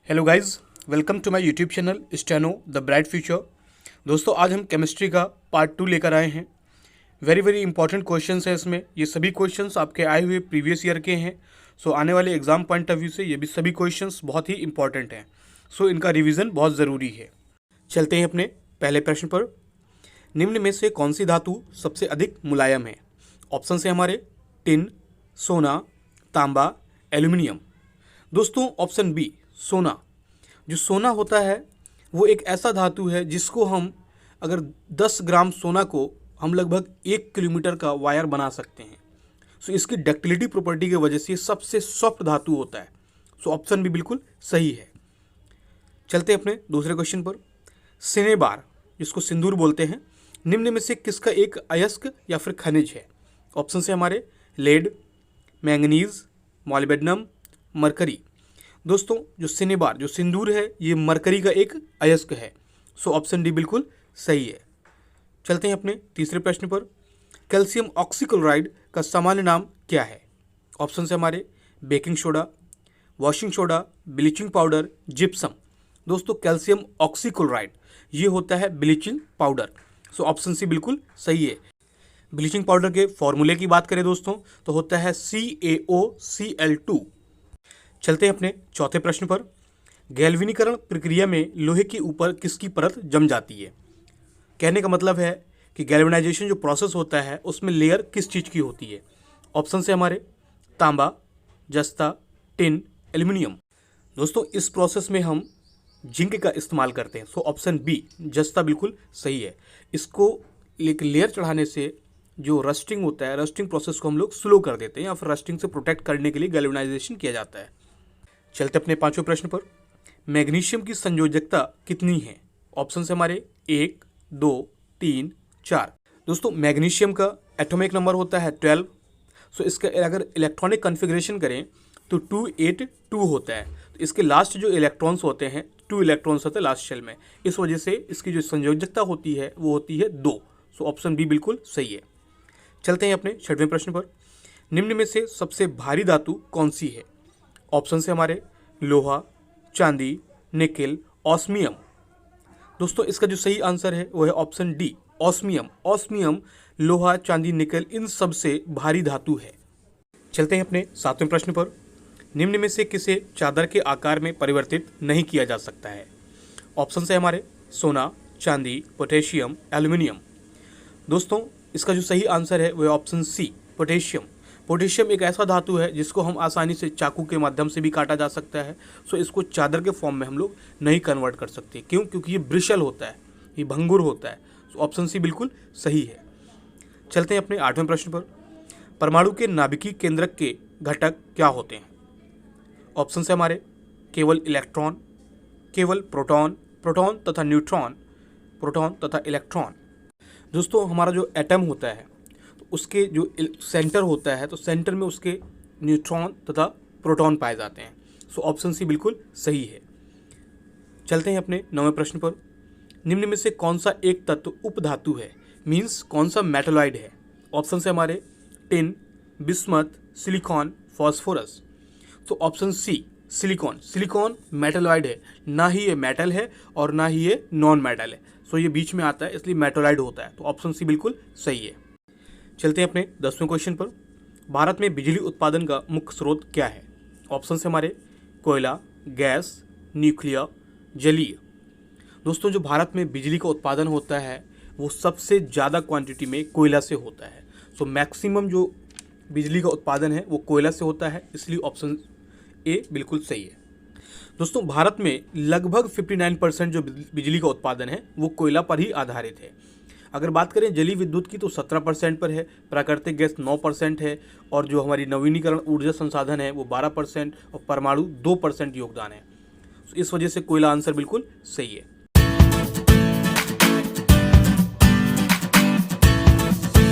Hello guys, welcome to my YouTube channel steno the bright future. दोस्तों, आज हम chemistry का पार्ट 2 लेकर आए हैं। वेरी इंपॉर्टेंट क्वेश्चंस है इसमें। ये सभी क्वेश्चंस आपके आए हुए प्रीवियस ईयर के हैं। सो आने वाले एग्जाम पॉइंट ऑफ व्यू से ये भी सभी क्वेश्चंस बहुत ही इंपॉर्टेंट हैं। सो इनका रिवीजन बहुत ज़रूरी है। चलते हैं अपने पहले प्रश्न पर। निम्न में से कौन सी धातु सबसे अधिक मुलायम है? ऑप्शन है हमारे टिन, सोना, तांबा, एल्यूमिनियम। दोस्तों, ऑप्शन बी सोना। जो सोना होता है वो एक ऐसा धातु है जिसको हम अगर 10 ग्राम सोना को हम लगभग 1 किलोमीटर का वायर बना सकते हैं। सो इसकी डक्टिलिटी प्रॉपर्टी की वजह से ये सबसे सॉफ्ट धातु होता है। सो ऑप्शन भी बिल्कुल सही है। चलते हैं अपने दूसरे क्वेश्चन पर। सिनेबार, जिसको सिंदूर बोलते हैं, निम्न में से किसका एक अयस्क या फिर खनिज है? ऑप्शन है हमारे लेड, मैंगनीज, मॉलिब्डेनम, मरकरी। दोस्तों, जो सिनेबार जो सिंदूर है ये मरकरी का एक अयस्क है। सो ऑप्शन डी बिल्कुल सही है। चलते हैं अपने तीसरे प्रश्न पर। कैल्शियम ऑक्सीक्लोराइड का सामान्य नाम क्या है? ऑप्शन है हमारे baking soda, washing soda, bleaching powder, gypsum. दोस्तों, कैल्शियम ऑक्सीक्लोराइड ये होता है bleaching powder. So option C बिल्कुल सही है। ब्लीचिंग पाउडर के फॉर्मूले की बात करें दोस्तों तो होता है CaOCl2। चलते हैं अपने चौथे प्रश्न पर। गैल्वेनीकरण प्रक्रिया में लोहे के ऊपर किसकी परत जम जाती है? कहने का मतलब है कि गैल्वेनाइजेशन जो प्रोसेस होता है उसमें लेयर किस चीज़ की होती है? ऑप्शन है हमारे तांबा, जस्ता, टिन, एल्यूमिनियम। दोस्तों, इस प्रोसेस में हम जिंक का इस्तेमाल करते हैं। सो ऑप्शन बी जस्ता बिल्कुल सही है। इसको एक लेयर चढ़ाने से जो रस्टिंग होता है, रस्टिंग प्रोसेस को हम लोग स्लो कर देते हैं या फिर रस्टिंग से प्रोटेक्ट करने के लिए गैल्वेनाइजेशन किया जाता है। चलते अपने पांचवें प्रश्न पर। मैग्नीशियम की संयोजकता कितनी है? ऑप्शन है हमारे 1, 2, 3, 4। दोस्तों, मैग्नीशियम का एटॉमिक नंबर होता है 12। सो इसका अगर इलेक्ट्रॉनिक कॉन्फ़िगरेशन करें तो 282 होता है। तो इसके लास्ट जो इलेक्ट्रॉन्स होते हैं 2 इलेक्ट्रॉन्स होते हैं लास्ट शेल में। इस वजह से इसकी जो संयोजकता होती है वो होती है 2। सो ऑप्शन बी बिल्कुल सही है। चलते हैं अपने छठवें प्रश्न पर। निम्न में से सबसे भारी धातु कौन सी है? ऑप्शन है हमारे लोहा, चांदी, निकेल, ऑस्मियम। दोस्तों, इसका जो सही आंसर है वो है ऑप्शन डी ऑस्मियम। ऑस्मियम लोहा, चांदी, निकेल इन सब से भारी धातु है। चलते हैं अपने सातवें प्रश्न पर। निम्न में से किसे चादर के आकार में परिवर्तित नहीं किया जा सकता है? ऑप्शन है हमारे सोना, चांदी, पोटेशियम, एल्यूमिनियम। दोस्तों, इसका जो सही आंसर है वो है ऑप्शन सी पोटेशियम। पोटेशियम एक ऐसा धातु है जिसको हम आसानी से चाकू के माध्यम से भी काटा जा सकता है। सो इसको चादर के फॉर्म में हम लोग नहीं कन्वर्ट कर सकते। क्यों? क्योंकि ये ब्रिशल होता है, ये भंगुर होता है। सो ऑप्शन सी बिल्कुल सही है। चलते हैं अपने आठवें प्रश्न पर। परमाणु के नाभिकीय केंद्रक के घटक क्या होते हैं? ऑप्शन है हमारे केवल इलेक्ट्रॉन, केवल प्रोटॉन, प्रोटॉन तथा न्यूट्रॉन, प्रोटॉन तथा इलेक्ट्रॉन। दोस्तों, हमारा जो एटम होता है तो उसके जो सेंटर होता है तो सेंटर में उसके न्यूट्रॉन तथा प्रोटॉन पाए जाते हैं। सो ऑप्शन सी बिल्कुल सही है। चलते हैं अपने नौवें प्रश्न पर। निम्न में से कौन सा एक तत्व उपधातु है? मींस कौन सा मेटलॉइड है? ऑप्शन है हमारे टिन, बिस्मथ, सिलिकॉन, फॉस्फोरस। तो option C silicon. Silicon metalloid है, ना ही ये मेटल है और ना ही ये नॉन मेटल है। सो ये बीच में आता है इसलिए मेटलॉइड होता है। तो ऑप्शन सी बिल्कुल सही है। चलते हैं अपने 10वें क्वेश्चन पर। भारत में बिजली उत्पादन का मुख्य स्रोत क्या है? ऑप्शन है हमारे कोयला, गैस, न्यूक्लियर, जलीय। दोस्तों, जो भारत में बिजली का उत्पादन होता है वो सबसे ज़्यादा क्वांटिटी में कोयला से होता है। सो मैक्सिमम जो बिजली का उत्पादन है वो कोयला से होता है, इसलिए ऑप्शन ए बिल्कुल सही है। दोस्तों, भारत में लगभग 59% जो बिजली का उत्पादन है वो कोयला पर ही आधारित है। अगर बात करें जलीय विद्युत की तो 17% पर है, प्राकृतिक गैस 9% है और जो हमारी नवीनीकरण ऊर्जा संसाधन है वो 12% और परमाणु 2% योगदान है। इस वजह से कोयला आंसर बिल्कुल सही है।